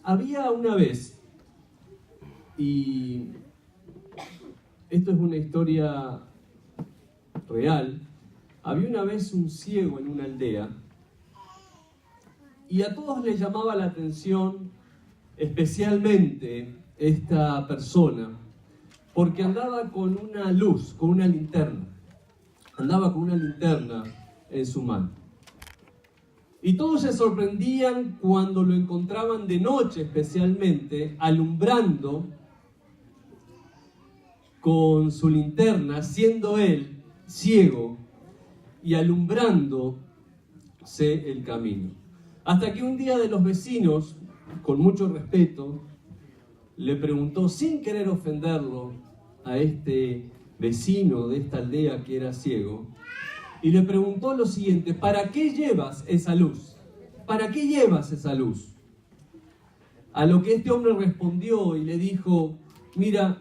Había una vez, y esto es una historia real, había una vez un ciego en una aldea y a todos les llamaba la atención especialmente esta persona porque andaba con una luz, con una linterna. Andaba con una linterna en su mano. Y todos se sorprendían cuando lo encontraban de noche especialmente, alumbrando con su linterna, siendo él ciego y alumbrándose el camino. Hasta que un día de los vecinos, con mucho respeto, le preguntó, sin querer ofenderlo, a este vecino de esta aldea que era ciego, y le preguntó lo siguiente: ¿para qué llevas esa luz? ¿Para qué llevas esa luz? A lo que este hombre respondió y le dijo: mira,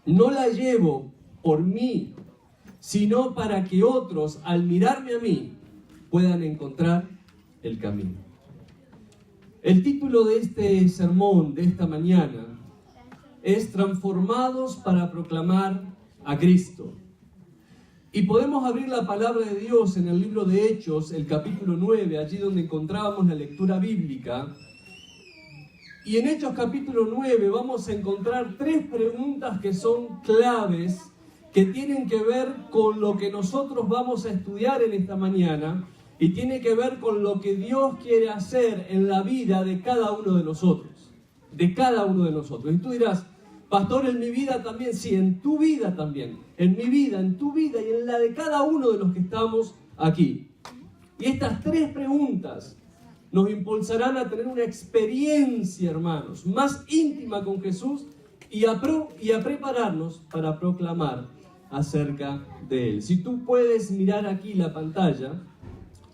no la llevo por mí, sino para que otros, al mirarme a mí, puedan encontrar el camino. El título de este sermón de esta mañana es Transformados para proclamar a Cristo. Y podemos abrir la palabra de Dios en el libro de Hechos, el capítulo 9, allí donde encontrábamos la lectura bíblica. Y en Hechos capítulo 9 vamos a encontrar 3 preguntas que son claves, que tienen que ver con lo que nosotros vamos a estudiar en esta mañana y tiene que ver con lo que Dios quiere hacer en la vida de cada uno de nosotros. De cada uno de nosotros. Y tú dirás: pastor, en mi vida también. Sí, en tu vida también. En mi vida, en tu vida y en la de cada uno de los que estamos aquí. Y estas 3 preguntas nos impulsarán a tener una experiencia, hermanos, más íntima con Jesús y a prepararnos para proclamar acerca de Él. Si tú puedes mirar aquí la pantalla,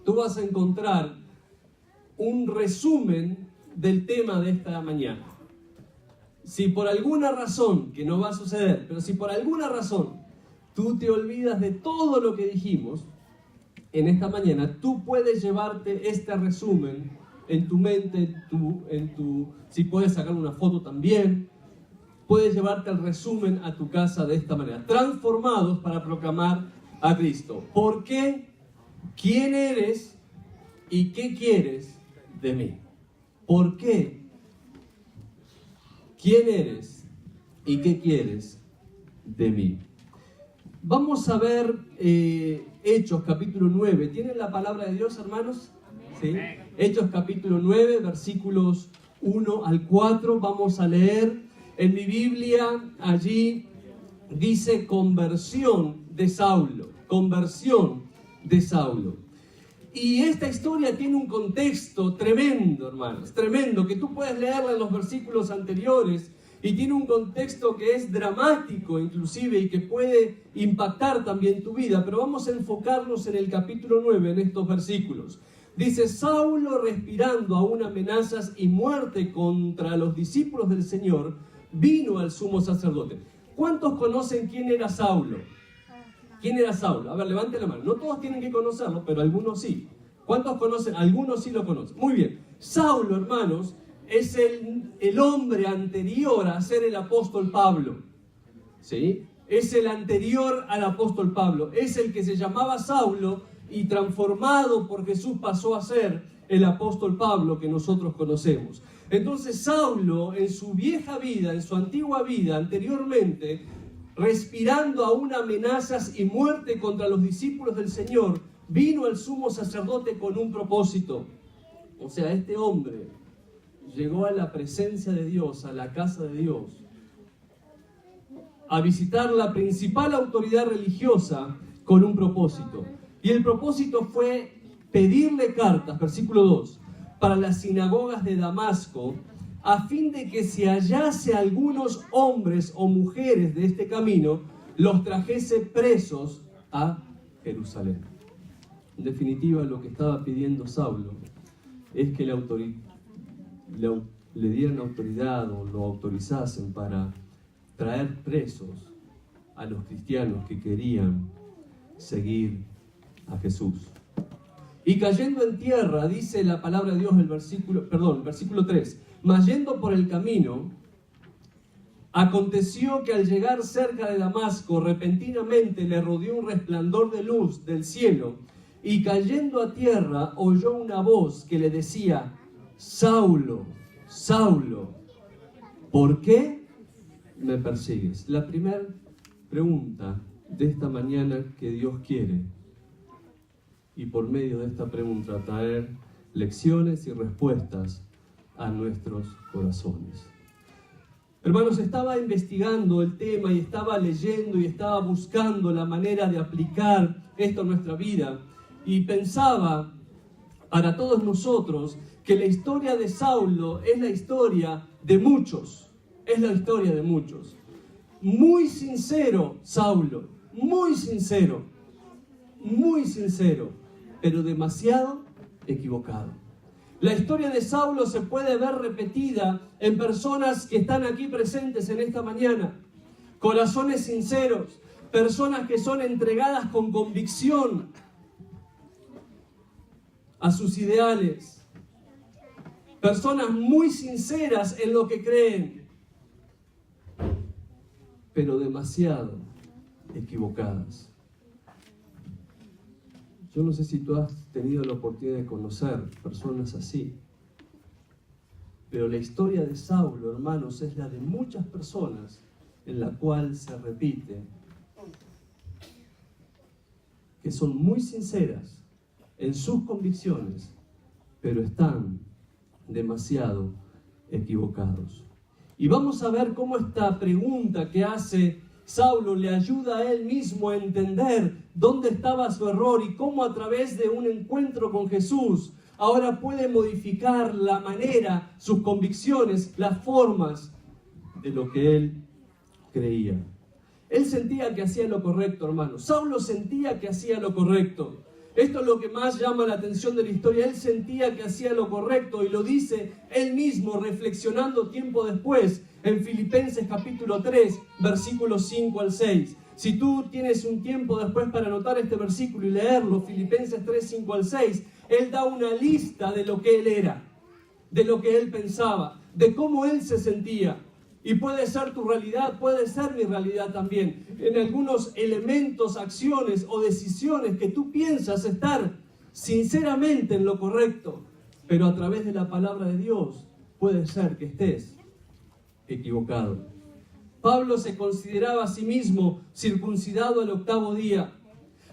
tú vas a encontrar un resumen del tema de esta mañana. Si por alguna razón, que no va a suceder, pero si por alguna razón tú te olvidas de todo lo que dijimos en esta mañana, tú puedes llevarte este resumen en tu mente, si puedes sacar una foto también, puedes llevarte el resumen a tu casa de esta manera. Transformados para proclamar a Cristo. ¿Por qué? ¿Quién eres? ¿Y qué quieres de mí? ¿Por qué? ¿Quién eres? ¿Y qué quieres de mí? Vamos a ver Hechos capítulo 9. ¿Tienen la palabra de Dios, hermanos? ¿Sí? Hechos capítulo 9, versículos 1 al 4. Vamos a leer en mi Biblia. Allí dice conversión de Saulo. Conversión de Saulo. Y esta historia tiene un contexto tremendo, hermanos, tremendo, que tú puedes leerla en los versículos anteriores, y tiene un contexto que es dramático inclusive y que puede impactar también tu vida, pero vamos a enfocarnos en el capítulo 9, en estos versículos. Dice: Saulo, respirando aún amenazas y muerte contra los discípulos del Señor, vino al sumo sacerdote. ¿Cuántos conocen quién era Saulo? ¿Quién era Saulo? A ver, levante la mano. No todos tienen que conocerlo, pero algunos sí. ¿Cuántos conocen? Algunos sí lo conocen. Muy bien. Saulo, hermanos, es el hombre anterior a ser el apóstol Pablo. ¿Sí? Es el anterior al apóstol Pablo. Es el que se llamaba Saulo y transformado por Jesús pasó a ser el apóstol Pablo que nosotros conocemos. Entonces Saulo, en su vieja vida, en su antigua vida, anteriormente, respirando aún amenazas y muerte contra los discípulos del Señor, vino al sumo sacerdote con un propósito. O sea, este hombre llegó a la presencia de Dios, a la casa de Dios, a visitar la principal autoridad religiosa con un propósito. Y el propósito fue pedirle cartas, versículo 2, para las sinagogas de Damasco, a fin de que si hallase algunos hombres o mujeres de este camino, los trajese presos a Jerusalén. En definitiva, lo que estaba pidiendo Saulo es que le dieran autoridad o lo autorizasen para traer presos a los cristianos que querían seguir a Jesús. Y cayendo en tierra, dice la palabra de Dios, versículo 3, Mas yendo por el camino, aconteció que al llegar cerca de Damasco, repentinamente le rodeó un resplandor de luz del cielo, y cayendo a tierra oyó una voz que le decía: Saulo, Saulo, ¿por qué me persigues? La primera pregunta de esta mañana que Dios quiere, y por medio de esta pregunta traer lecciones y respuestas a nuestros corazones. Hermanos, estaba investigando el tema y estaba leyendo y estaba buscando la manera de aplicar esto a nuestra vida, y pensaba para todos nosotros que la historia de Saulo es la historia de muchos, es la historia de muchos. Muy sincero Saulo, muy sincero, pero demasiado equivocado. La historia de Saulo se puede ver repetida en personas que están aquí presentes en esta mañana. Corazones sinceros, personas que son entregadas con convicción a sus ideales. Personas muy sinceras en lo que creen, pero demasiado equivocadas. Yo no sé si tú has tenido la oportunidad de conocer personas así, pero la historia de Saulo, hermanos, es la de muchas personas en la cual se repite, que son muy sinceras en sus convicciones, pero están demasiado equivocados. Y vamos a ver cómo esta pregunta que hace Saulo le ayuda a él mismo a entender dónde estaba su error y cómo a través de un encuentro con Jesús ahora puede modificar la manera, sus convicciones, las formas de lo que él creía. Él sentía que hacía lo correcto, hermano. Saulo sentía que hacía lo correcto. Esto es lo que más llama la atención de la historia. Él sentía que hacía lo correcto y lo dice él mismo reflexionando tiempo después en Filipenses capítulo 3, versículos 5 al 6. Si tú tienes un tiempo después para anotar este versículo y leerlo, Filipenses 3, 5 al 6, él da una lista de lo que él era, de lo que él pensaba, de cómo él se sentía. Y puede ser tu realidad, puede ser mi realidad también. En algunos elementos, acciones o decisiones que tú piensas estar sinceramente en lo correcto, pero a través de la palabra de Dios puede ser que estés equivocado. Pablo se consideraba a sí mismo circuncidado al 8º día.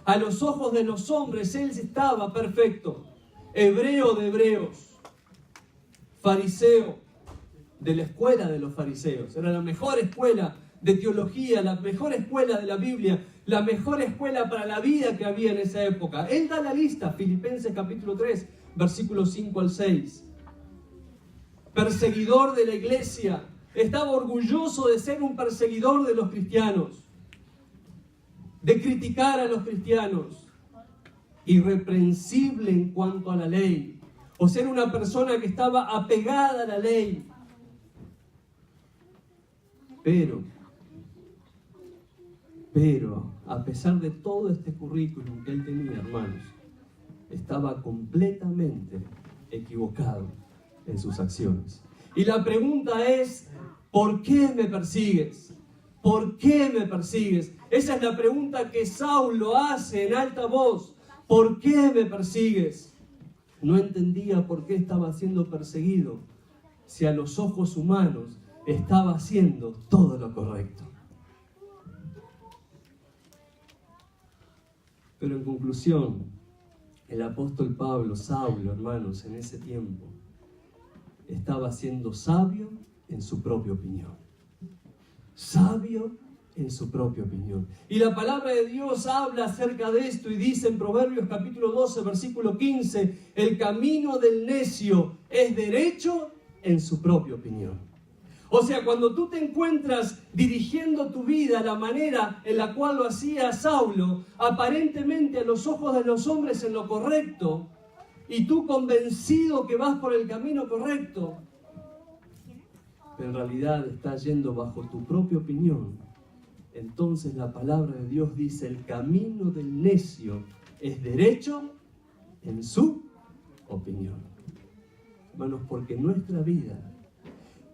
A los ojos de los hombres él estaba perfecto. Hebreo de hebreos, fariseo de la escuela de los fariseos. Era la mejor escuela de teología, la mejor escuela de la Biblia, la mejor escuela para la vida que había en esa época. Él da la lista, Filipenses capítulo 3, versículos 5 al 6. Perseguidor de la iglesia, estaba orgulloso de ser un perseguidor de los cristianos, de criticar a los cristianos, irreprensible en cuanto a la ley, o ser una persona que estaba apegada a la ley. Pero, a pesar de todo este currículum que él tenía, hermanos, estaba completamente equivocado en sus acciones. Y la pregunta es, ¿por qué me persigues? ¿Por qué me persigues? Esa es la pregunta que Saulo hace en alta voz. ¿Por qué me persigues? No entendía por qué estaba siendo perseguido, si a los ojos humanos estaba haciendo todo lo correcto. Pero en conclusión, el apóstol Pablo, Saulo, hermanos, en ese tiempo, estaba siendo sabio en su propia opinión. Sabio en su propia opinión. Y la palabra de Dios habla acerca de esto y dice en Proverbios capítulo 12, versículo 15, el camino del necio es derecho en su propia opinión. O sea, cuando tú te encuentras dirigiendo tu vida a la manera en la cual lo hacía Saulo, aparentemente a los ojos de los hombres en lo correcto, y tú convencido que vas por el camino correcto, pero en realidad estás yendo bajo tu propia opinión, entonces la palabra de Dios dice, el camino del necio es derecho en su opinión. Hermanos, porque nuestra vida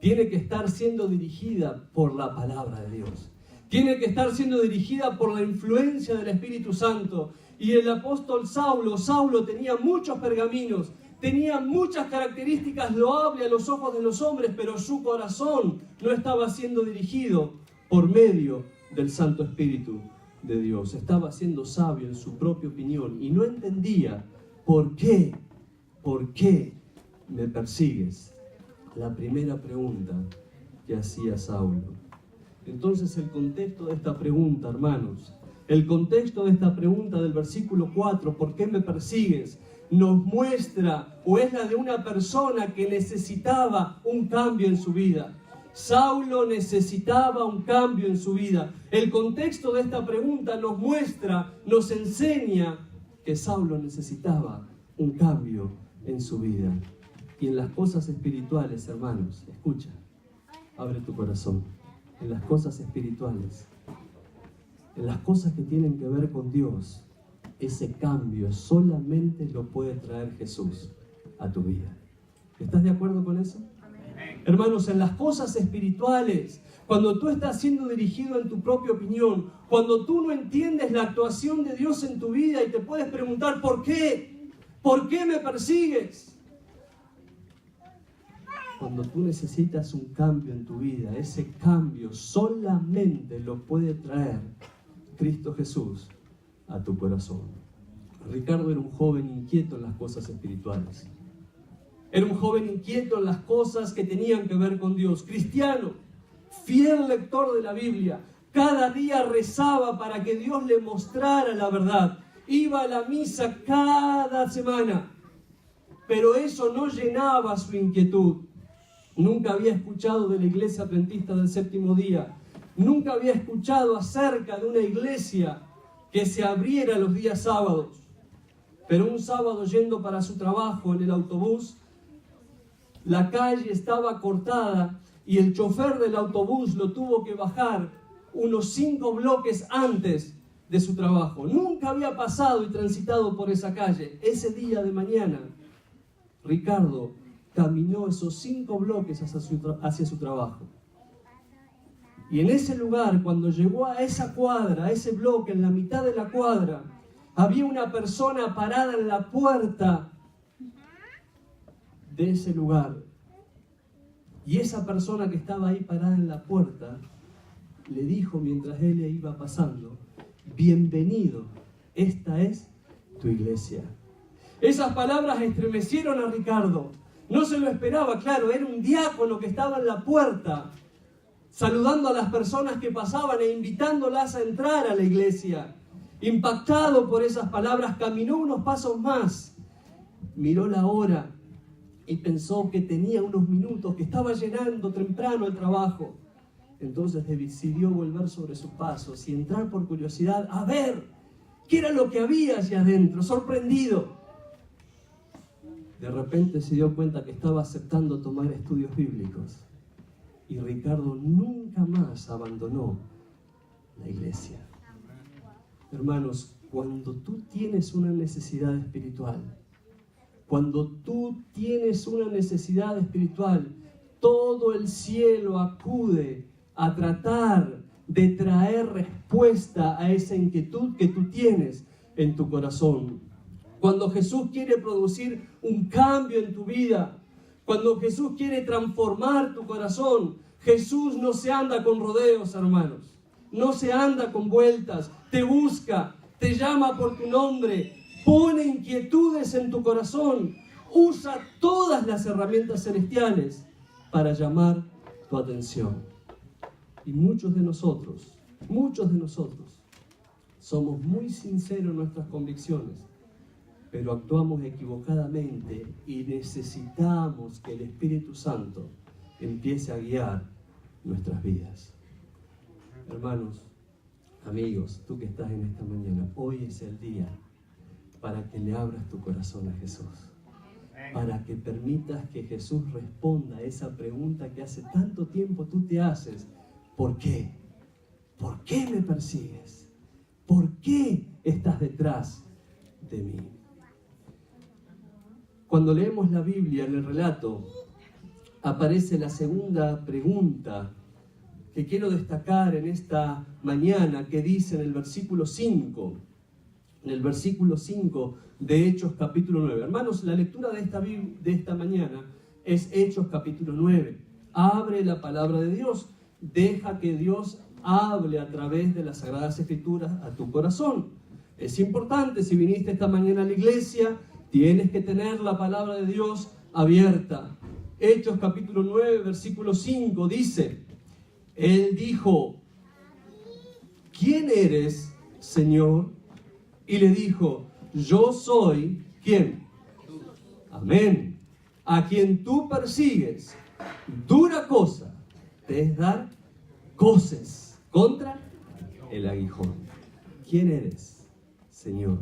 tiene que estar siendo dirigida por la palabra de Dios. Tiene que estar siendo dirigida por la influencia del Espíritu Santo. Y el apóstol Saulo tenía muchos pergaminos, tenía muchas características loables a los ojos de los hombres, pero su corazón no estaba siendo dirigido por medio del Santo Espíritu de Dios. Estaba siendo sabio en su propia opinión y no entendía por qué me persigues. La primera pregunta que hacía Saulo. Entonces el contexto de esta pregunta, hermanos, el contexto de esta pregunta del versículo 4, ¿por qué me persigues?, nos muestra, o es la de una persona que necesitaba un cambio en su vida. Saulo necesitaba un cambio en su vida. El contexto de esta pregunta nos muestra, nos enseña que Saulo necesitaba un cambio en su vida. Y en las cosas espirituales, hermanos, escucha, abre tu corazón. En las cosas espirituales, en las cosas que tienen que ver con Dios, ese cambio solamente lo puede traer Jesús a tu vida. ¿Estás de acuerdo con eso? Amén. Hermanos, en las cosas espirituales, cuando tú estás siendo dirigido en tu propia opinión, cuando tú no entiendes la actuación de Dios en tu vida y te puedes preguntar, ¿por qué? ¿Por qué me persigues? Cuando tú necesitas un cambio en tu vida, ese cambio solamente lo puede traer Cristo Jesús a tu corazón. Ricardo era un joven inquieto en las cosas espirituales. Era un joven inquieto en las cosas que tenían que ver con Dios. Cristiano, fiel lector de la Biblia. Cada día rezaba para que Dios le mostrara la verdad. Iba a la misa cada semana. Pero eso no llenaba su inquietud. Nunca había escuchado de la iglesia adventista del séptimo día. Nunca había escuchado acerca de una iglesia que se abriera los días sábados. Pero un sábado, yendo para su trabajo en el autobús, la calle estaba cortada y el chofer del autobús lo tuvo que bajar unos 5 bloques antes de su trabajo. Nunca había pasado y transitado por esa calle. Ese día de mañana, Ricardo caminó esos 5 bloques hacia su trabajo. Y en ese lugar, cuando llegó a esa cuadra, a ese bloque, en la mitad de la cuadra, había una persona parada en la puerta de ese lugar. Y esa persona que estaba ahí parada en la puerta, le dijo mientras él iba pasando, bienvenido, esta es tu iglesia. Esas palabras estremecieron a Ricardo. No se lo esperaba, claro, era un diácono que estaba en la puerta, saludando a las personas que pasaban e invitándolas a entrar a la iglesia. Impactado por esas palabras, caminó unos pasos más, miró la hora y pensó que tenía unos minutos, que estaba llegando temprano el trabajo. Entonces decidió volver sobre sus pasos y entrar por curiosidad a ver qué era lo que había allá adentro, sorprendido. De repente se dio cuenta que estaba aceptando tomar estudios bíblicos. Y Ricardo nunca más abandonó la iglesia. Hermanos, cuando tú tienes una necesidad espiritual, todo el cielo acude a tratar de traer respuesta a esa inquietud que tú tienes en tu corazón. Cuando Jesús quiere producir un cambio en tu vida, cuando Jesús quiere transformar tu corazón, Jesús no se anda con rodeos, hermanos. No se anda con vueltas. Te busca, te llama por tu nombre, pone inquietudes en tu corazón. Usa todas las herramientas celestiales para llamar tu atención. Y muchos de nosotros somos muy sinceros en nuestras convicciones, pero actuamos equivocadamente y necesitamos que el Espíritu Santo empiece a guiar nuestras vidas. Hermanos, amigos, tú que estás en esta mañana, hoy es el día para que le abras tu corazón a Jesús, para que permitas que Jesús responda a esa pregunta que hace tanto tiempo tú te haces. ¿Por qué? ¿Por qué me persigues? ¿Por qué estás detrás de mí? Cuando leemos la Biblia, en el relato, aparece la segunda pregunta que quiero destacar en esta mañana, que dice en el versículo 5, de Hechos capítulo 9. Hermanos, la lectura de esta mañana es Hechos capítulo 9. Abre la palabra de Dios, deja que Dios hable a través de las Sagradas Escrituras a tu corazón. Es importante, si viniste esta mañana a la iglesia, tienes que tener la palabra de Dios abierta. Hechos capítulo 9, versículo 5 dice: Él dijo, ¿quién eres, Señor? Y le dijo, yo soy, ¿quién? Amén. A quien tú persigues. Dura cosa te es dar coces contra el aguijón. ¿Quién eres, Señor?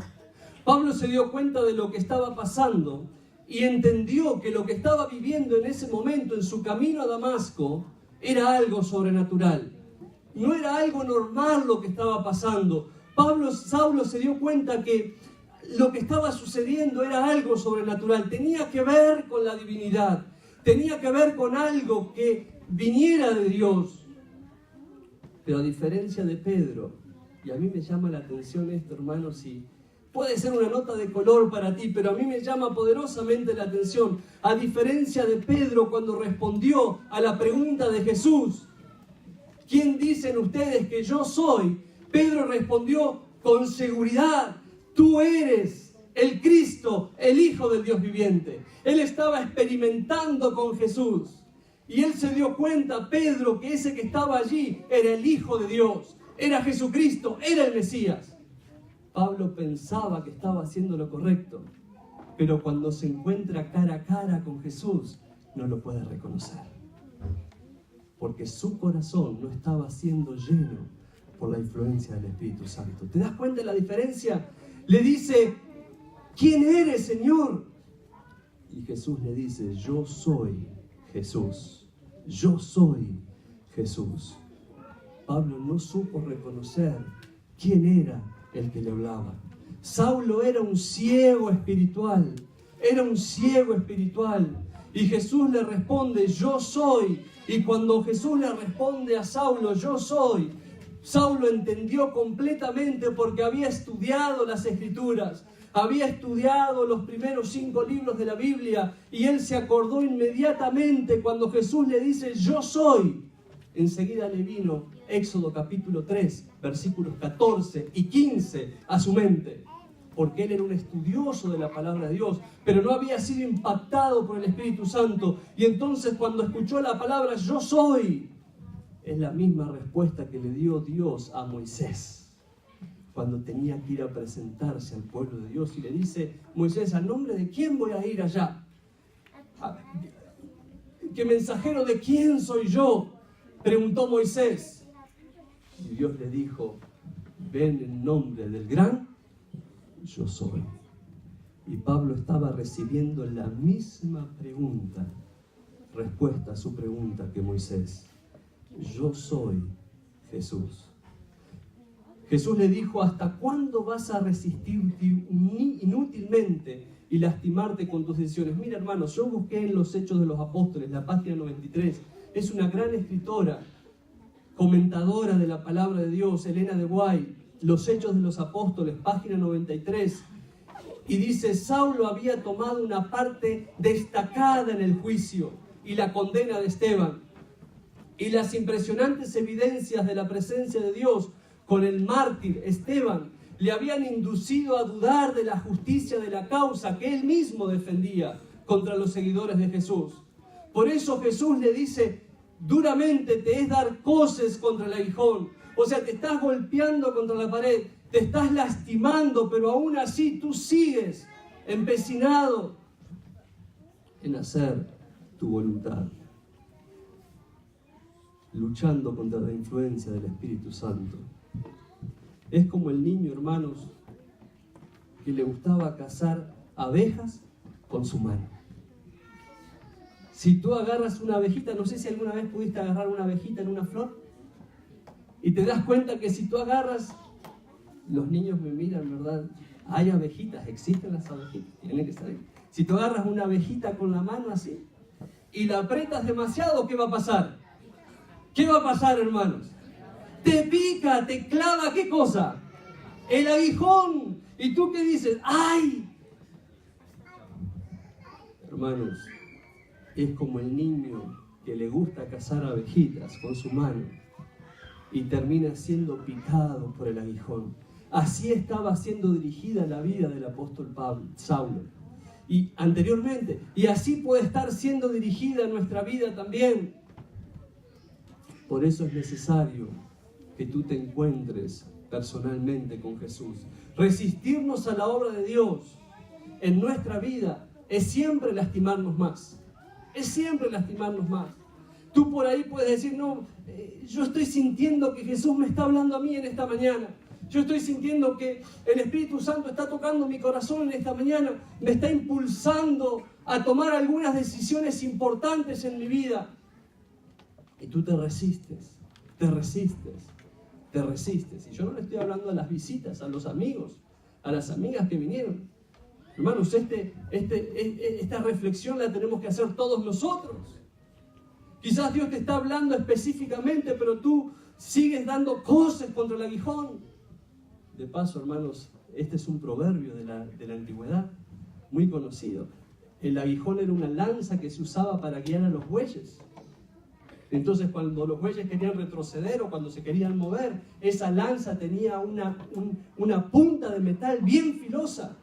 Pablo se dio cuenta de lo que estaba pasando y entendió que lo que estaba viviendo en ese momento en su camino a Damasco era algo sobrenatural. No era algo normal lo que estaba pasando. Saulo se dio cuenta que lo que estaba sucediendo era algo sobrenatural. Tenía que ver con la divinidad. Tenía que ver con algo que viniera de Dios. Pero a diferencia de Pedro, y a mí me llama la atención esto, hermanos, y puede ser una nota de color para ti, pero a mí me llama poderosamente la atención. A diferencia de Pedro, cuando respondió a la pregunta de Jesús, ¿quién dicen ustedes que yo soy? Pedro respondió con seguridad, tú eres el Cristo, el Hijo del Dios viviente. Él estaba experimentando con Jesús. Y él se dio cuenta, Pedro, que ese que estaba allí era el Hijo de Dios, era Jesucristo, era el Mesías. Pablo pensaba que estaba haciendo lo correcto, pero cuando se encuentra cara a cara con Jesús, no lo puede reconocer. Porque su corazón no estaba siendo lleno por la influencia del Espíritu Santo. ¿Te das cuenta de la diferencia? Le dice, ¿quién eres, Señor? Y Jesús le dice, yo soy Jesús. Yo soy Jesús. Pablo no supo reconocer quién era el que le hablaba. Saulo era un ciego espiritual. Era un ciego espiritual. Y Jesús le responde, yo soy. Y cuando Jesús le responde a Saulo, yo soy, Saulo entendió completamente porque había estudiado las Escrituras, había estudiado los primeros 5 libros de la Biblia y él se acordó inmediatamente cuando Jesús le dice, yo soy. Enseguida le vino Éxodo capítulo 3, versículos 14 y 15 a su mente, porque él era un estudioso de la palabra de Dios, pero no había sido impactado por el Espíritu Santo. Y entonces cuando escuchó la palabra yo soy, es la misma respuesta que le dio Dios a Moisés cuando tenía que ir a presentarse al pueblo de Dios. Y le dice, Moisés, ¿a nombre de quién voy a ir allá? ¿Qué mensajero de quién soy yo? Preguntó Moisés. Y Dios le dijo, ven en nombre del gran yo soy. Y Pablo estaba recibiendo la misma respuesta a su pregunta que Moisés. Yo soy Jesús. Jesús le dijo, ¿hasta cuándo vas a resistirte inútilmente y lastimarte con tus decisiones? Mira, hermanos, yo busqué en los Hechos de los Apóstoles, la página 93. Es una gran escritora, comentadora de la palabra de Dios, Elena de White. Los Hechos de los Apóstoles, página 93. Y dice, Saulo había tomado una parte destacada en el juicio y la condena de Esteban. Y las impresionantes evidencias de la presencia de Dios con el mártir Esteban le habían inducido a dudar de la justicia de la causa que él mismo defendía contra los seguidores de Jesús. Por eso Jesús le dice, duramente te es dar coces contra el aguijón. O sea, te estás golpeando contra la pared, te estás lastimando, pero aún así tú sigues empecinado en hacer tu voluntad, luchando contra la influencia del Espíritu Santo. Es como el niño, hermanos, que le gustaba cazar abejas con su mano. Si tú agarras una abejita, no sé si alguna vez pudiste agarrar una abejita en una flor, y te das cuenta que si tú agarras, los niños me miran, ¿verdad? Hay abejitas, existen las abejitas, tienen que estar ahí. Si tú agarras una abejita con la mano así, y la aprietas demasiado, ¿qué va a pasar? ¿Qué va a pasar, hermanos? Te pica, te clava, ¿qué cosa? El aguijón. ¿Y tú qué dices? ¡Ay! Hermanos, es como el niño que le gusta cazar abejitas con su mano y termina siendo picado por el aguijón. Así estaba siendo dirigida la vida del apóstol Saulo. Y anteriormente, y así puede estar siendo dirigida nuestra vida también. Por eso es necesario que tú te encuentres personalmente con Jesús. Resistirnos a la obra de Dios en nuestra vida es siempre lastimarnos más. Es siempre lastimarnos más. Tú por ahí puedes decir, no, yo estoy sintiendo que Jesús me está hablando a mí en esta mañana. Yo estoy sintiendo que el Espíritu Santo está tocando mi corazón en esta mañana. Me está impulsando a tomar algunas decisiones importantes en mi vida. Y tú te resistes, te resistes, te resistes. Y yo no le estoy hablando a las visitas, a los amigos, a las amigas que vinieron. Hermanos, esta reflexión la tenemos que hacer todos nosotros. Quizás Dios te está hablando específicamente, pero tú sigues dando cosas contra el aguijón. De paso, hermanos, este es un proverbio de la antigüedad, muy conocido. El aguijón era una lanza que se usaba para guiar a los bueyes. Entonces, cuando los bueyes querían retroceder o cuando se querían mover, esa lanza tenía una punta de metal bien filosa.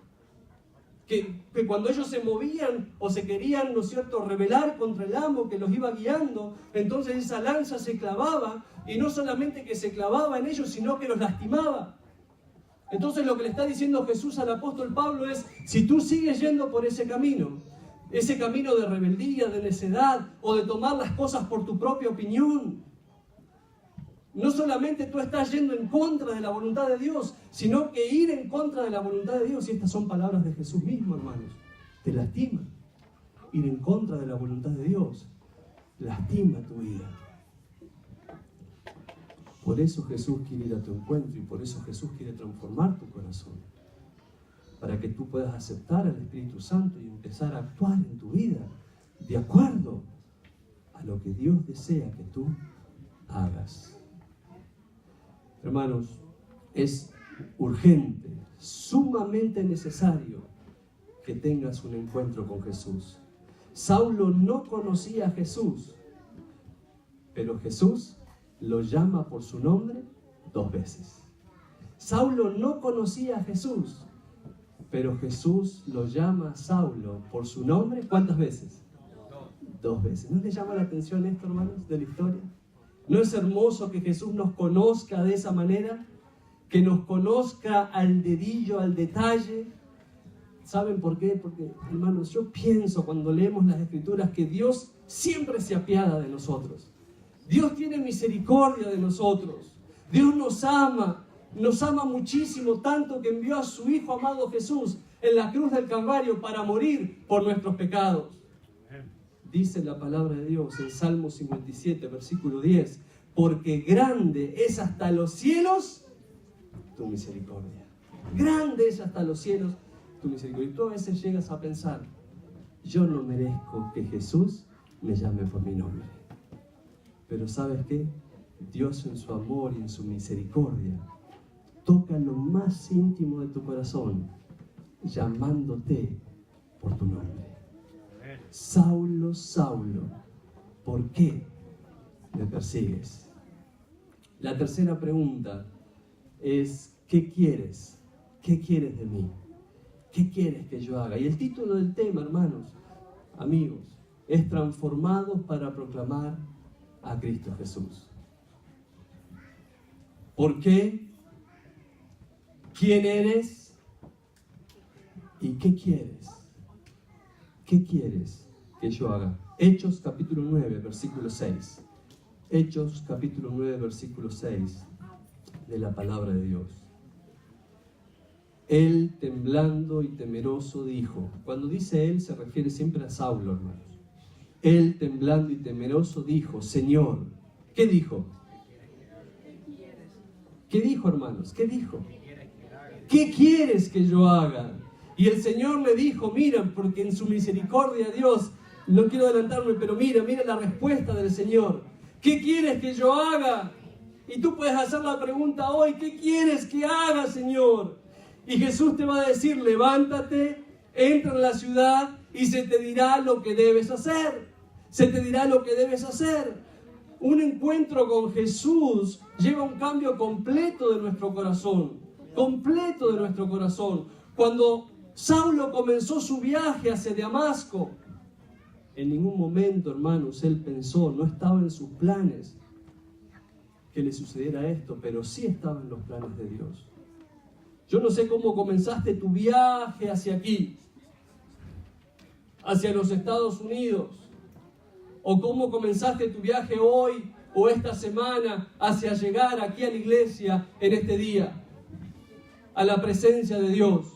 Que cuando ellos se movían o se querían, ¿no es cierto?, rebelar contra el amo que los iba guiando, entonces esa lanza se clavaba, y no solamente que se clavaba en ellos, sino que los lastimaba. Entonces lo que le está diciendo Jesús al apóstol Pablo es, si tú sigues yendo por ese camino de rebeldía, de necedad, o de tomar las cosas por tu propia opinión, no solamente tú estás yendo en contra de la voluntad de Dios, sino que ir en contra de la voluntad de Dios, y estas son palabras de Jesús mismo, hermanos, te lastima. Ir en contra de la voluntad de Dios lastima tu vida. Por eso Jesús quiere ir a tu encuentro y por eso Jesús quiere transformar tu corazón, para que tú puedas aceptar al Espíritu Santo y empezar a actuar en tu vida de acuerdo a lo que Dios desea que tú hagas. Hermanos, es urgente, sumamente necesario que tengas un encuentro con Jesús. Saulo no conocía a Jesús, pero Jesús lo llama por su nombre 2 veces. Saulo no conocía a Jesús, pero Jesús lo llama a Saulo por su nombre, ¿cuántas veces? 2 veces. ¿No les llama la atención esto, hermanos, de la historia? ¿No es hermoso que Jesús nos conozca de esa manera? Que nos conozca al dedillo, al detalle. ¿Saben por qué? Porque, hermanos, yo pienso cuando leemos las Escrituras que Dios siempre se apiada de nosotros. Dios tiene misericordia de nosotros. Dios nos ama muchísimo, tanto que envió a su Hijo amado Jesús en la cruz del Calvario para morir por nuestros pecados. Dice la palabra de Dios en Salmo 57, versículo 10, porque grande es hasta los cielos tu misericordia. Grande es hasta los cielos tu misericordia. Y tú a veces llegas a pensar, yo no merezco que Jesús me llame por mi nombre. Pero ¿sabes qué? Dios en su amor y en su misericordia toca lo más íntimo de tu corazón, llamándote por tu nombre. Saulo, Saulo, ¿por qué me persigues? La tercera pregunta es, ¿qué quieres? ¿Qué quieres de mí? ¿Qué quieres que yo haga? Y el título del tema, hermanos, amigos, es Transformados para proclamar a Cristo Jesús. ¿Por qué? ¿Quién eres? ¿Y qué quieres? ¿Qué quieres que yo haga? Hechos capítulo 9, versículo 6. Hechos capítulo 9, versículo 6 de la palabra de Dios. Él, temblando y temeroso, dijo. Cuando dice él, se refiere siempre a Saulo, hermanos. Él, temblando y temeroso, dijo, Señor. ¿Qué dijo? ¿Qué dijo, hermanos? ¿Qué dijo? ¿Qué quieres que yo haga? Y el Señor le dijo, mira, porque en su misericordia Dios No quiero adelantarme, pero mira la respuesta del Señor. ¿Qué quieres que yo haga? Y tú puedes hacer la pregunta hoy, ¿qué quieres que haga, Señor? Y Jesús te va a decir, levántate, entra en la ciudad y se te dirá lo que debes hacer. Se te dirá lo que debes hacer. Un encuentro con Jesús lleva un cambio completo de nuestro corazón. Completo de nuestro corazón. Cuando Saulo comenzó su viaje hacia Damasco, en ningún momento, hermanos, él pensó, no estaba en sus planes que le sucediera esto, pero sí estaba en los planes de Dios. Yo no sé cómo comenzaste tu viaje hacia aquí, hacia los Estados Unidos, o cómo comenzaste tu viaje hoy o esta semana hacia llegar aquí a la iglesia en este día, a la presencia de Dios.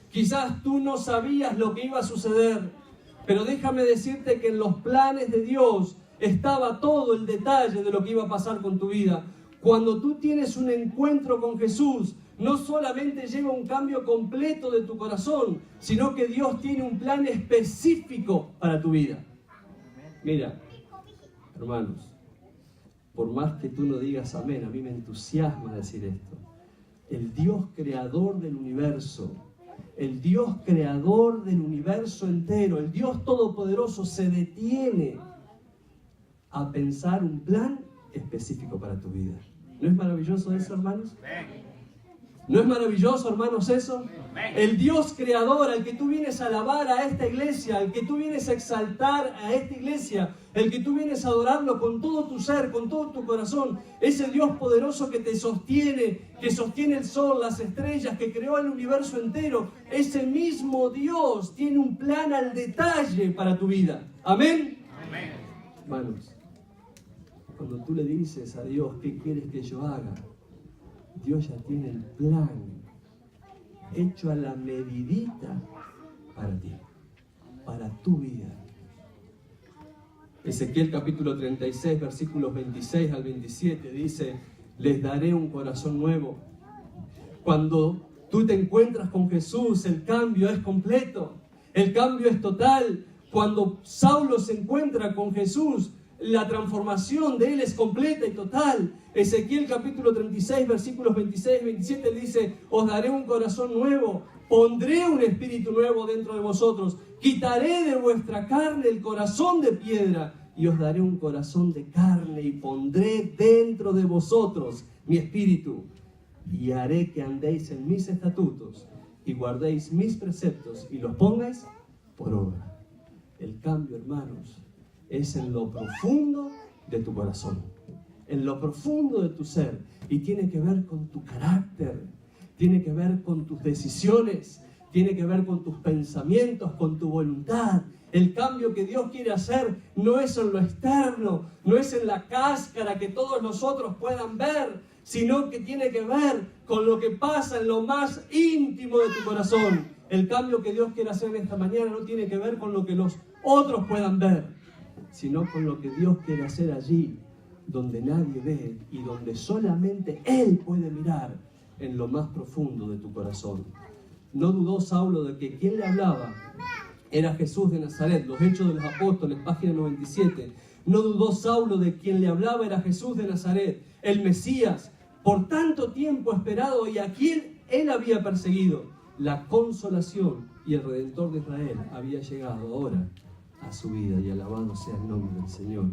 Quizás tú no sabías lo que iba a suceder, pero déjame decirte que en los planes de Dios estaba todo el detalle de lo que iba a pasar con tu vida. Cuando tú tienes un encuentro con Jesús, no solamente llega un cambio completo de tu corazón, sino que Dios tiene un plan específico para tu vida. Mira, hermanos, por más que tú no digas amén, a mí me entusiasma decir esto. El Dios creador del universo, el Dios creador del universo entero, el Dios todopoderoso se detiene a pensar un plan específico para tu vida. ¿No es maravilloso eso, hermanos? ¿No es maravilloso, hermanos, eso? El Dios creador, al que tú vienes a alabar a esta iglesia, al que tú vienes a exaltar a esta iglesia, el que tú vienes a adorarlo con todo tu ser, con todo tu corazón, ese Dios poderoso que te sostiene, que sostiene el sol, las estrellas, que creó el universo entero, ese mismo Dios tiene un plan al detalle para tu vida. ¿Amén? Amén. Hermanos, cuando tú le dices a Dios, ¿qué quieres que yo haga? Dios ya tiene el plan hecho a la medidita para ti, para tu vida. Ezequiel capítulo 36, versículos 26 al 27 dice, les daré un corazón nuevo. Cuando tú te encuentras con Jesús, el cambio es completo, el cambio es total. Cuando Saulo se encuentra con Jesús, la transformación de él es completa y total. Ezequiel capítulo 36, versículos 26 y 27 dice, os daré un corazón nuevo, pondré un espíritu nuevo dentro de vosotros, quitaré de vuestra carne el corazón de piedra y os daré un corazón de carne y pondré dentro de vosotros mi espíritu y haré que andéis en mis estatutos y guardéis mis preceptos y los pongáis por obra. El cambio, hermanos, es en lo profundo de tu corazón, en lo profundo de tu ser, y tiene que ver con tu carácter, tiene que ver con tus decisiones, tiene que ver con tus pensamientos, con tu voluntad. El cambio que Dios quiere hacer no es en lo externo, no es en la cáscara que todos nosotros puedan ver, sino que tiene que ver con lo que pasa en lo más íntimo de tu corazón. El cambio que Dios quiere hacer en esta mañana no tiene que ver con lo que los otros puedan ver, sino con lo que Dios quiere hacer allí, donde nadie ve y donde solamente Él puede mirar en lo más profundo de tu corazón. No dudó Saulo de que quien le hablaba era Jesús de Nazaret. Los Hechos de los Apóstoles, página 97. No dudó Saulo de quien le hablaba era Jesús de Nazaret, el Mesías, por tanto tiempo esperado y a quien Él había perseguido. La consolación y el Redentor de Israel había llegado ahora a su vida, y alabado sea el nombre del Señor,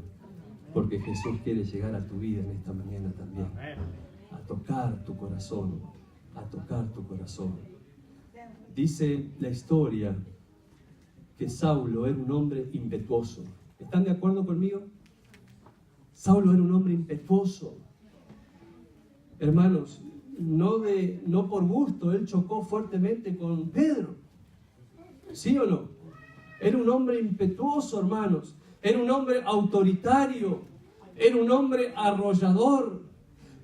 porque Jesús quiere llegar a tu vida en esta mañana también, a tocar tu corazón, a tocar tu corazón. Dice la historia que Saulo era un hombre impetuoso. ¿Están de acuerdo conmigo? Saulo era un hombre impetuoso. Hermanos, no por gusto, él chocó fuertemente con Pedro. ¿Sí o no? Era un hombre impetuoso, hermanos. Era un hombre autoritario. Era un hombre arrollador.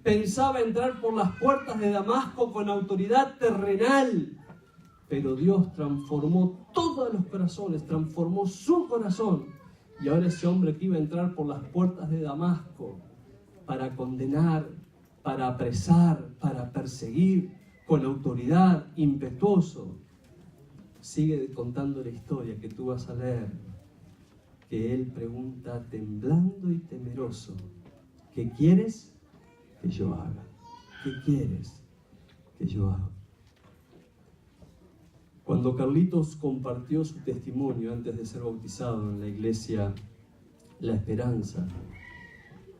Pensaba entrar por las puertas de Damasco con autoridad terrenal. Pero Dios transformó todos los corazones, transformó su corazón. Y ahora ese hombre que iba a entrar por las puertas de Damasco para condenar, para apresar, para perseguir, con autoridad, impetuoso, sigue contando la historia que tú vas a leer, que él pregunta temblando y temeroso: ¿qué quieres que yo haga? ¿Qué quieres que yo haga? Cuando Carlitos compartió su testimonio antes de ser bautizado en la iglesia La Esperanza,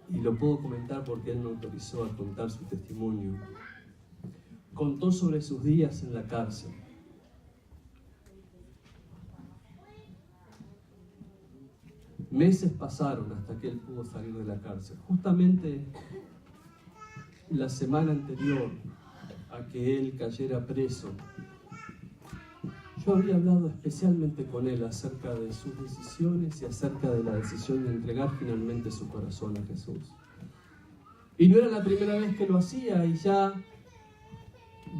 y lo puedo comentar porque él me autorizó a contar su testimonio, contó sobre sus días en la cárcel. Meses pasaron hasta que él pudo salir de la cárcel. Justamente la semana anterior a que él cayera preso, yo había hablado especialmente con él acerca de sus decisiones y acerca de la decisión de entregar finalmente su corazón a Jesús. Y no era la primera vez que lo hacía, y ya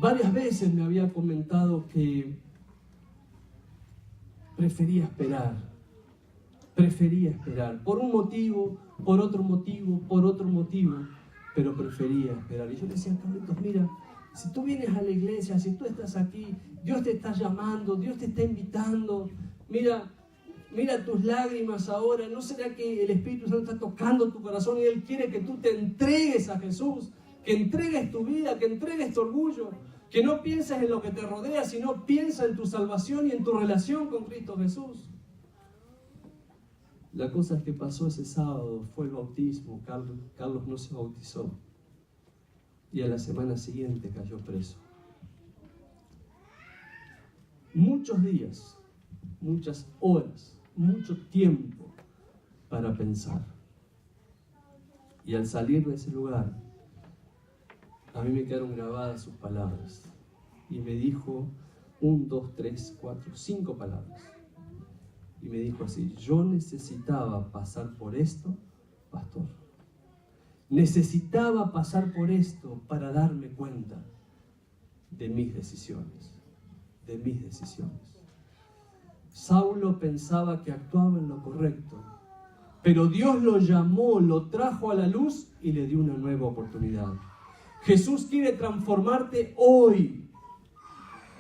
varias veces me había comentado que prefería esperar, por un motivo, por otro motivo, pero prefería esperar. Y yo le decía: Carlitos, mira, si tú vienes a la iglesia, si tú estás aquí, Dios te está llamando, Dios te está invitando. Mira tus lágrimas ahora. ¿No será que el Espíritu Santo está tocando tu corazón y Él quiere que tú te entregues a Jesús? Que entregues tu vida, que entregues tu orgullo, que no pienses en lo que te rodea, sino piensa en tu salvación y en tu relación con Cristo Jesús. La cosa es que pasó ese sábado, fue el bautismo, Carlos no se bautizó, y a la semana siguiente cayó preso. Muchos días, muchas horas, mucho tiempo para pensar. Y al salir de ese lugar, a mí me quedaron grabadas sus palabras. Y me dijo 1, 2, 3, 4, 5 palabras. Y me dijo así: yo necesitaba pasar por esto, pastor. Necesitaba pasar por esto para darme cuenta de mis decisiones. Saulo pensaba que actuaba en lo correcto, pero Dios lo llamó, lo trajo a la luz y le dio una nueva oportunidad. Jesús quiere transformarte hoy.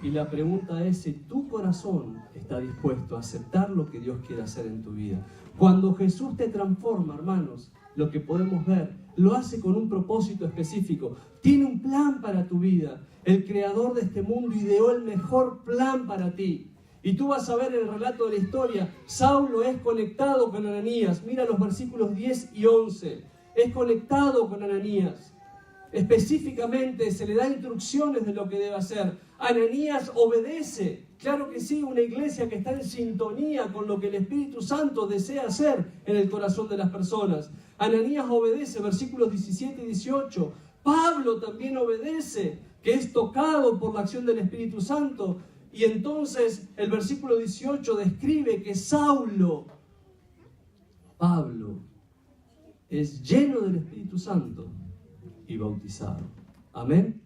Y la pregunta es si tu corazón está dispuesto a aceptar lo que Dios quiere hacer en tu vida. Cuando Jesús te transforma, hermanos, lo que podemos ver, lo hace con un propósito específico. Tiene un plan para tu vida. El creador de este mundo ideó el mejor plan para ti. Y tú vas a ver en el relato de la historia, Saulo es conectado con Ananías. Mira los versículos 10 y 11. Es conectado con Ananías. Específicamente se le da instrucciones de lo que debe hacer. Ananías obedece. Claro que sí, una iglesia que está en sintonía con lo que el Espíritu Santo desea hacer en el corazón de las personas. Ananías obedece, versículos 17 y 18. Pablo también obedece, que es tocado por la acción del Espíritu Santo. Y entonces el versículo 18 describe que Pablo, es lleno del Espíritu Santo y bautizado. ¿Amén?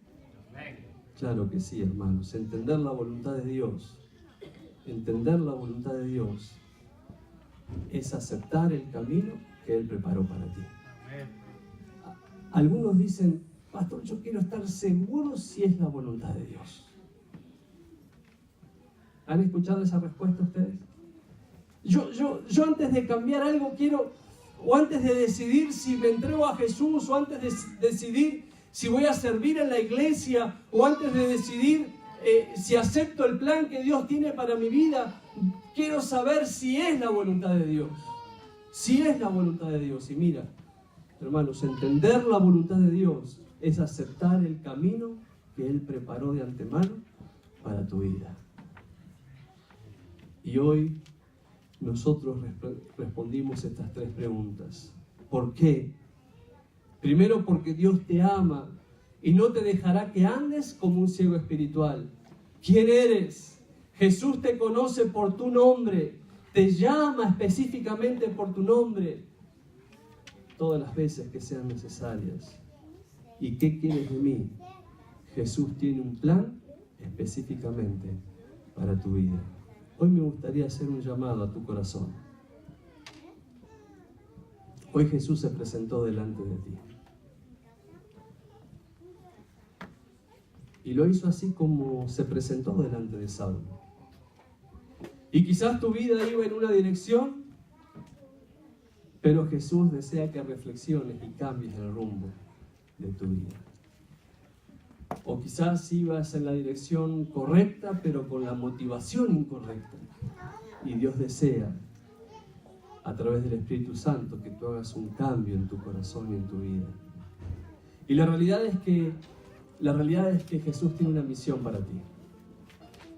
Claro que sí, hermanos. Entender la voluntad de Dios es aceptar el camino que Él preparó para ti. Algunos dicen: pastor, yo quiero estar seguro si es la voluntad de Dios. ¿Han escuchado esa respuesta ustedes? Yo antes de cambiar algo quiero, o antes de decidir si me entrego a Jesús, o antes de decidir si voy a servir en la iglesia, o antes de decidir si acepto el plan que Dios tiene para mi vida, quiero saber si es la voluntad de Dios. Si es la voluntad de Dios. Y mira, hermanos, entender la voluntad de Dios es aceptar el camino que Él preparó de antemano para tu vida. Y hoy nosotros respondimos estas 3 preguntas. ¿Por qué? Primero, porque Dios te ama y no te dejará que andes como un ciego espiritual. ¿Quién eres? Jesús te conoce por tu nombre, te llama específicamente por tu nombre, todas las veces que sean necesarias. ¿Y qué quieres de mí? Jesús tiene un plan específicamente para tu vida. Hoy me gustaría hacer un llamado a tu corazón. Hoy Jesús se presentó delante de ti. Y lo hizo así como se presentó delante de Saulo. Y quizás tu vida iba en una dirección Pero Jesús desea que reflexiones y cambies el rumbo de tu vida. O quizás ibas en la dirección correcta, pero con la motivación incorrecta. Y Dios desea, a través del Espíritu Santo, que tú hagas un cambio en tu corazón y en tu vida. Y la realidad es que Jesús tiene una misión para ti.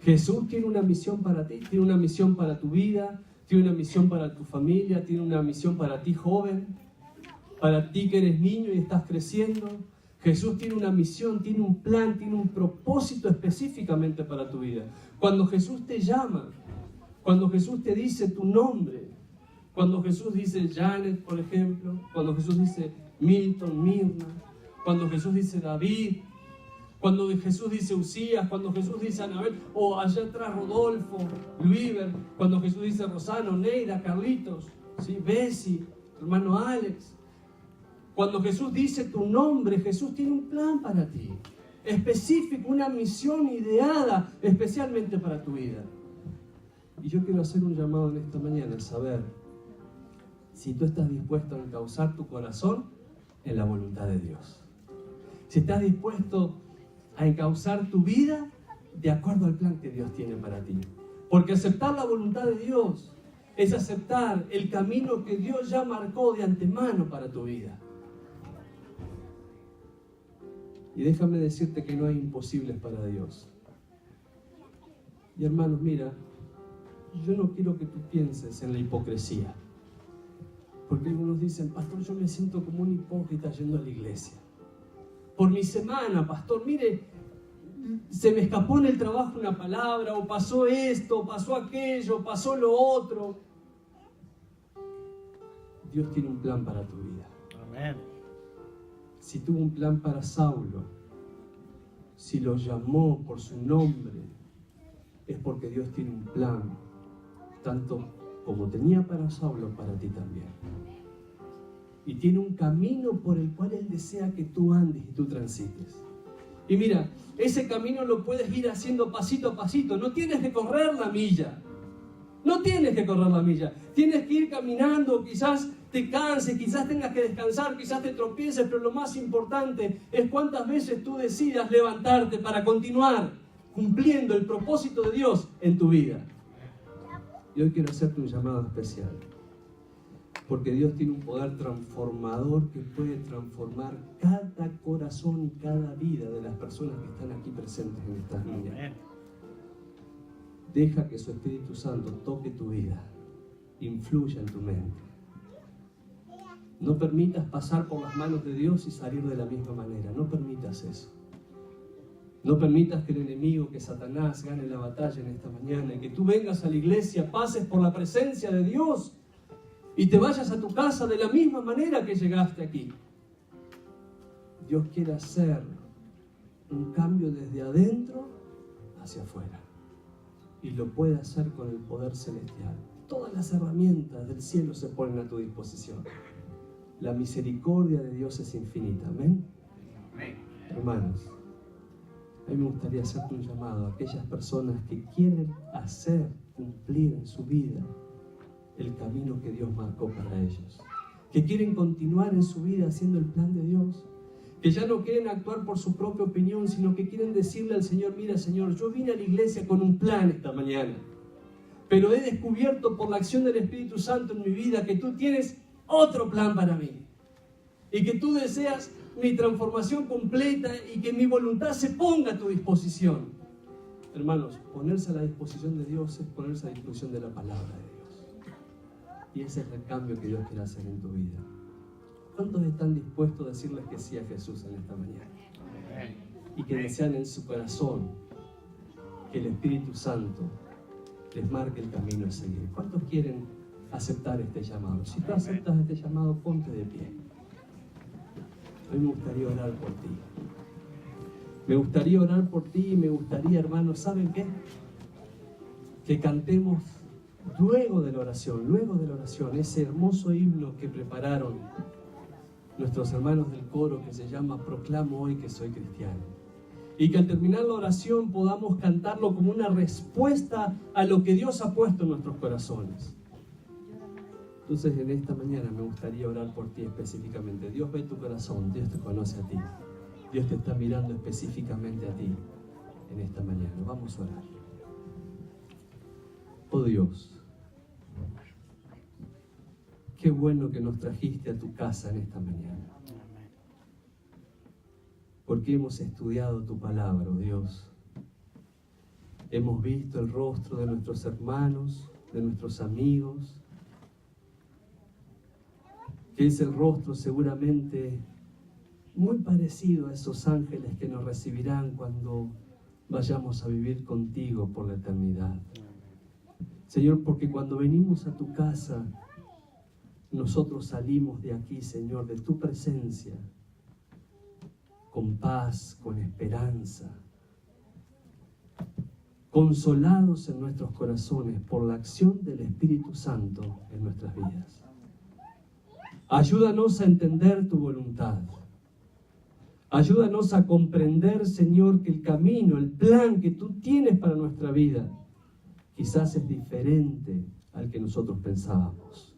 Jesús tiene una misión para ti, tiene una misión para tu vida, tiene una misión para tu familia, tiene una misión para ti joven, para ti que eres niño y estás creciendo. Jesús tiene una misión, tiene un plan, tiene un propósito específicamente para tu vida. Cuando Jesús te llama, cuando Jesús te dice tu nombre, cuando Jesús dice Janet, por ejemplo, cuando Jesús dice Milton, Mirna, cuando Jesús dice David, cuando Jesús dice Usías, cuando Jesús dice Anabel, o allá atrás Rodolfo, Luiber, cuando Jesús dice Rosano, Neida, Carlitos, ¿sí? Bessie, hermano Alex. Cuando Jesús dice tu nombre, Jesús tiene un plan para ti, específico, una misión ideada especialmente para tu vida. Y yo quiero hacer un llamado en esta mañana, a saber si tú estás dispuesto a encauzar tu corazón en la voluntad de Dios. Si estás dispuesto a encauzar tu vida de acuerdo al plan que Dios tiene para ti. Porque aceptar la voluntad de Dios es aceptar el camino que Dios ya marcó de antemano para tu vida. Y déjame decirte que no hay imposibles para Dios. Y hermanos, mira, yo no quiero que tú pienses en la hipocresía. Porque algunos dicen, pastor, yo me siento como un hipócrita yendo a la iglesia. Por mi semana, pastor, mire, se me escapó en el trabajo una palabra, o pasó esto, o pasó aquello, pasó lo otro. Dios tiene un plan para tu vida. Amén. Si tuvo un plan para Saulo, si lo llamó por su nombre, es porque Dios tiene un plan, tanto como tenía para Saulo, para ti también. Y tiene un camino por el cual Él desea que tú andes y tú transites. Y mira, ese camino lo puedes ir haciendo pasito a pasito. No tienes que correr la milla. No tienes que correr la milla. Tienes que ir caminando, quizás te canses, quizás tengas que descansar, quizás te tropieces, pero lo más importante es cuántas veces tú decidas levantarte para continuar cumpliendo el propósito de Dios en tu vida. Y hoy quiero hacerte un llamado especial. Porque Dios tiene un poder transformador que puede transformar cada corazón y cada vida de las personas que están aquí presentes en esta mañana. Deja que su Espíritu Santo toque tu vida, influya en tu mente. No permitas pasar por las manos de Dios y salir de la misma manera. No permitas eso. No permitas que el enemigo, que Satanás, gane la batalla en esta mañana y que tú vengas a la iglesia, pases por la presencia de Dios y te vayas a tu casa de la misma manera que llegaste aquí. Dios quiere hacer un cambio desde adentro hacia afuera. Y lo puede hacer con el poder celestial. Todas las herramientas del cielo se ponen a tu disposición. La misericordia de Dios es infinita. ¿Amén? Amén. Hermanos, a mí me gustaría hacerte un llamado a aquellas personas que quieren hacer cumplir en su vida el camino que Dios marcó para ellos, que quieren continuar en su vida haciendo el plan de Dios, que ya no quieren actuar por su propia opinión, sino que quieren decirle al Señor, mira Señor, yo vine a la iglesia con un plan esta mañana, pero he descubierto por la acción del Espíritu Santo en mi vida que tú tienes otro plan para mí, y que tú deseas mi transformación completa y que mi voluntad se ponga a tu disposición. Hermanos, ponerse a la disposición de Dios es ponerse a la disposición de la palabra de Dios. Y ese es el cambio que Dios quiere hacer en tu vida. ¿Cuántos están dispuestos a decirles que sí a Jesús en esta mañana? Y que desean en su corazón que el Espíritu Santo les marque el camino a seguir. ¿Cuántos quieren aceptar este llamado? Si tú aceptas este llamado, ponte de pie. Hoy me gustaría orar por ti. Me gustaría orar por ti y me gustaría, hermanos, ¿saben qué? Que cantemos luego de la oración, ese hermoso himno que prepararon nuestros hermanos del coro que se llama Proclamo hoy que soy cristiano. Y que al terminar la oración podamos cantarlo como una respuesta a lo que Dios ha puesto en nuestros corazones. Entonces en esta mañana me gustaría orar por ti específicamente. Dios ve tu corazón, Dios te conoce a ti. Dios te está mirando específicamente a ti en esta mañana. Vamos a orar. Oh Dios, qué bueno que nos trajiste a tu casa en esta mañana. Porque hemos estudiado tu palabra, oh Dios. Hemos visto el rostro de nuestros hermanos, de nuestros amigos, que es el rostro seguramente muy parecido a esos ángeles que nos recibirán cuando vayamos a vivir contigo por la eternidad. Señor, porque cuando venimos a tu casa, nosotros salimos de aquí, Señor, de tu presencia, con paz, con esperanza, consolados en nuestros corazones por la acción del Espíritu Santo en nuestras vidas. Ayúdanos a entender tu voluntad. Ayúdanos a comprender, Señor, que el camino, el plan que tú tienes para nuestra vida, quizás es diferente al que nosotros pensábamos.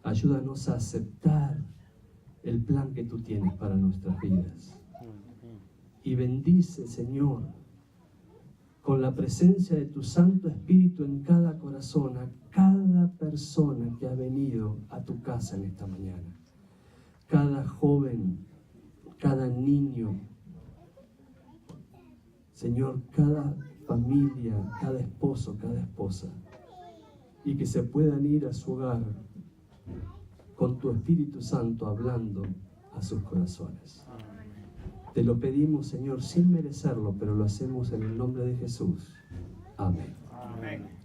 Ayúdanos a aceptar el plan que tú tienes para nuestras vidas. Y bendice, Señor, con la presencia de tu Santo Espíritu en cada corazón, a cada persona que ha venido a tu casa en esta mañana. Cada joven, cada niño, Señor, cada familia, cada esposo, cada esposa, y que se puedan ir a su hogar con tu Espíritu Santo hablando a sus corazones. Te lo pedimos, Señor, sin merecerlo, pero lo hacemos en el nombre de Jesús. Amén. Amén.